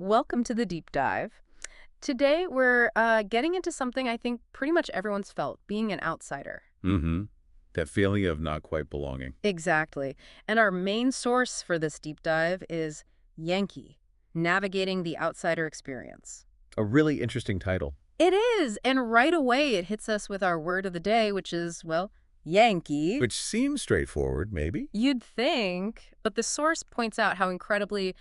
Welcome to the deep dive. Today, we're getting into something I think pretty much everyone's felt, being an outsider. Mm-hmm. That feeling of not quite belonging. Exactly. And our main source for this deep dive is Yankee, Navigating the Outsider Experience. A really interesting title. It is, and right away it hits us with our word of the day, which is, well, Yankee. Which seems straightforward, maybe? You'd think, but the source points out how incredibly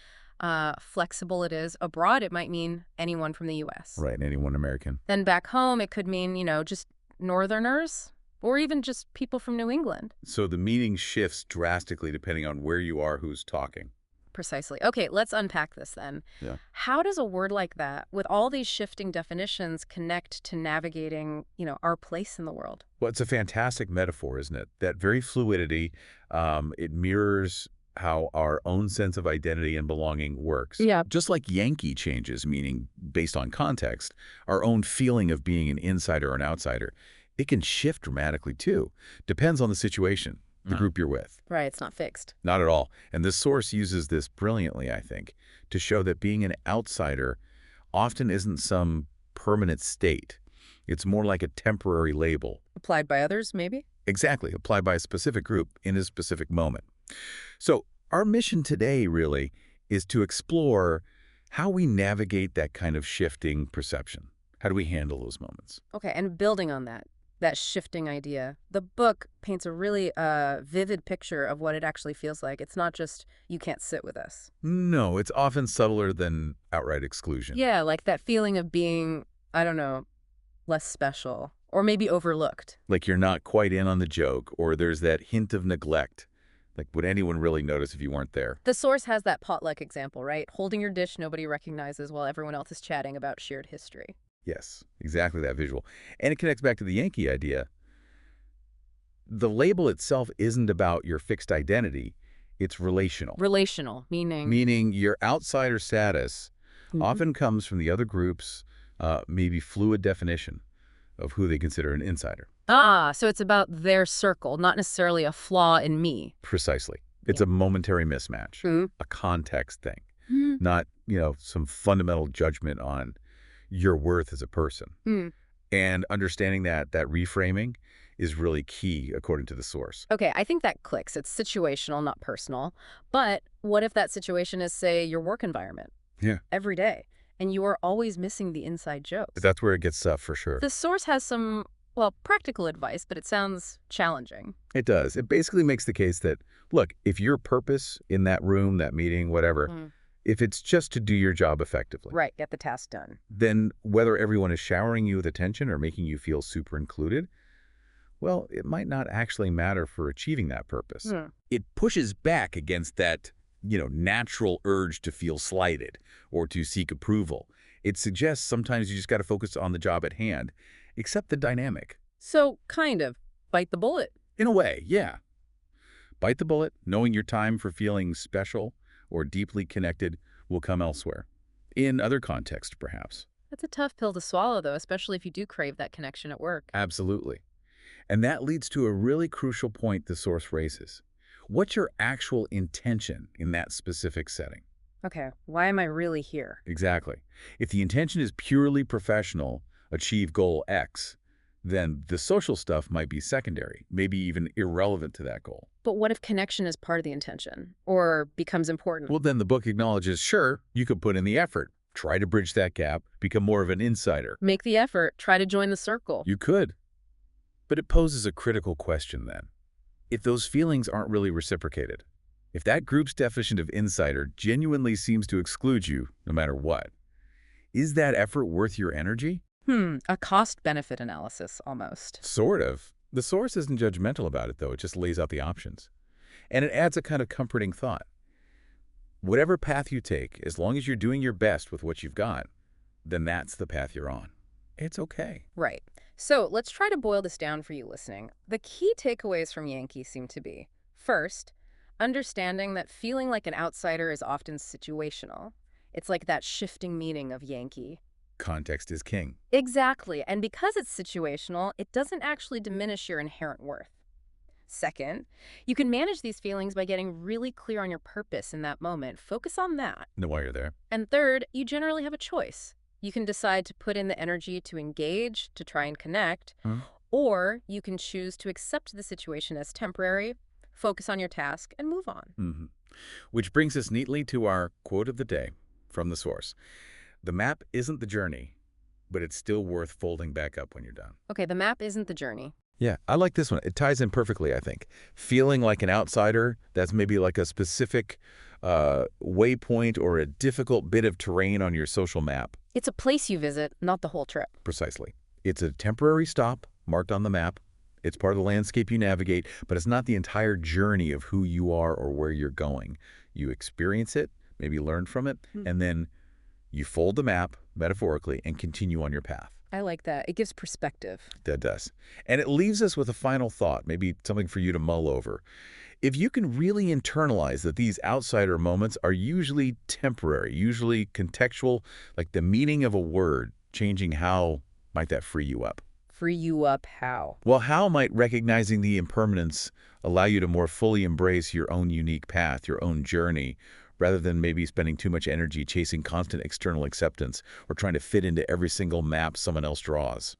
flexible it is. Abroad, it might mean anyone from the U.S. Right, anyone American. Then back home, it could mean, just Northerners or even just people from New England. So the meaning shifts drastically depending on where you are, who's talking. Precisely. Okay, let's unpack this then. Yeah. How does a word like that, with all these shifting definitions, connect to navigating, our place in the world? Well, it's a fantastic metaphor, isn't it? That very fluidity, it mirrors how our own sense of identity and belonging works. Yeah. Just like Yankee changes, meaning based on context, our own feeling of being an insider or an outsider, it can shift dramatically too. Depends on the situation, the group you're with. Right, it's not fixed. Not at all. And this source uses this brilliantly, I think, to show that being an outsider often isn't some permanent state. It's more like a temporary label. Applied by others, maybe? Exactly, applied by a specific group in a specific moment. So our mission today really is to explore how we navigate that kind of shifting perception. How do we handle those moments? Okay, and building on that shifting idea, the book paints a really vivid picture of what it actually feels like. It's not just, you can't sit with us. No, it's often subtler than outright exclusion. Yeah, like that feeling of being, I don't know, less special or maybe overlooked. Like you're not quite in on the joke, or there's that hint of neglect. Like, would anyone really notice if you weren't there? The source has that potluck example, right? Holding your dish nobody recognizes while everyone else is chatting about shared history. Yes, exactly that visual. And it connects back to the Yankee idea. The label itself isn't about your fixed identity. It's relational. Relational, meaning... Meaning your outsider status Mhm. often comes from the other group's maybe fluid definition of who they consider an insider. Ah, so it's about their circle, not necessarily a flaw in me. Precisely. It's Yeah. a momentary mismatch, Mhm. a context thing, Mhm. not, some fundamental judgment on your worth as a person. Mm. And understanding that reframing is really key, according to the source. Okay, I think that clicks. It's situational, not personal. But what if that situation is, say, your work environment? Yeah. Every day, and you are always missing the inside But jokes. that's where it gets tough for sure. The source has some, well, practical advice, but it sounds challenging. It does. It basically makes the case that, look, if your purpose in that room, that meeting, whatever, Mm. if it's just to do your job effectively, Right, get the task done. then whether everyone is showering you with attention or making you feel super included, well, it might not actually matter for achieving that purpose. Hmm. It pushes back against that, natural urge to feel slighted or to seek approval. It suggests sometimes you just got to focus on the job at hand, accept the dynamic. So, kind of, bite the bullet. In a way, yeah. Bite the bullet, knowing your time for feeling special or deeply connected will come elsewhere. In other contexts, perhaps. That's a tough pill to swallow, though, especially if you do crave that connection at work. Absolutely. And that leads to a really crucial point the source raises. What's your actual intention in that specific setting? Okay, why am I really here? Exactly. If the intention is purely professional, achieve goal X, then the social stuff might be secondary, maybe even irrelevant to that goal. But what if connection is part of the intention, or becomes important? Well, then the book acknowledges, sure, you could put in the effort, try to bridge that gap, become more of an insider. Make the effort, try to join the circle. You could. But it poses a critical question then. If those feelings aren't really reciprocated, if that group's definition of insider genuinely seems to exclude you no matter what, is that effort worth your energy? A cost-benefit analysis, almost. Sort of. The source isn't judgmental about it, though. It just lays out the options. And it adds a kind of comforting thought. Whatever path you take, as long as you're doing your best with what you've got, then that's the path you're on. It's okay. Right. So let's try to boil this down for you listening. The key takeaways from Yankee seem to be, first, understanding that feeling like an outsider is often situational. It's like that shifting meaning of Yankee. Context is king. Exactly. And because it's situational, it doesn't actually diminish your inherent worth. Second, you can manage these feelings by getting really clear on your purpose in that moment. Focus on that. And then while you're there. And third, you generally have a choice. You can decide to put in the energy to engage, to try and connect, Hmm? or you can choose to accept the situation as temporary, focus on your task, and move on. Mm-hmm. Which brings us neatly to our quote of the day from the source. The map isn't the journey, but it's still worth folding back up when you're done. Okay, the map isn't the journey. Yeah, I like this one. It ties in perfectly, I think. Feeling like an outsider, that's maybe like a specific waypoint or a difficult bit of terrain on your social map. It's a place you visit, not the whole trip. Precisely. It's a temporary stop marked on the map. It's part of the landscape you navigate, but it's not the entire journey of who you are or where you're going. You experience it, maybe learn from it, and then you fold the map, metaphorically, and continue on your path. I like that. It gives perspective. That does. And it leaves us with a final thought, maybe something for you to mull over. If you can really internalize that these outsider moments are usually temporary, usually contextual, like the meaning of a word changing, how might that free you up? Free you up how? Well, how might recognizing the impermanence allow you to more fully embrace your own unique path, your own journey, rather than maybe spending too much energy chasing constant external acceptance or trying to fit into every single map someone else draws?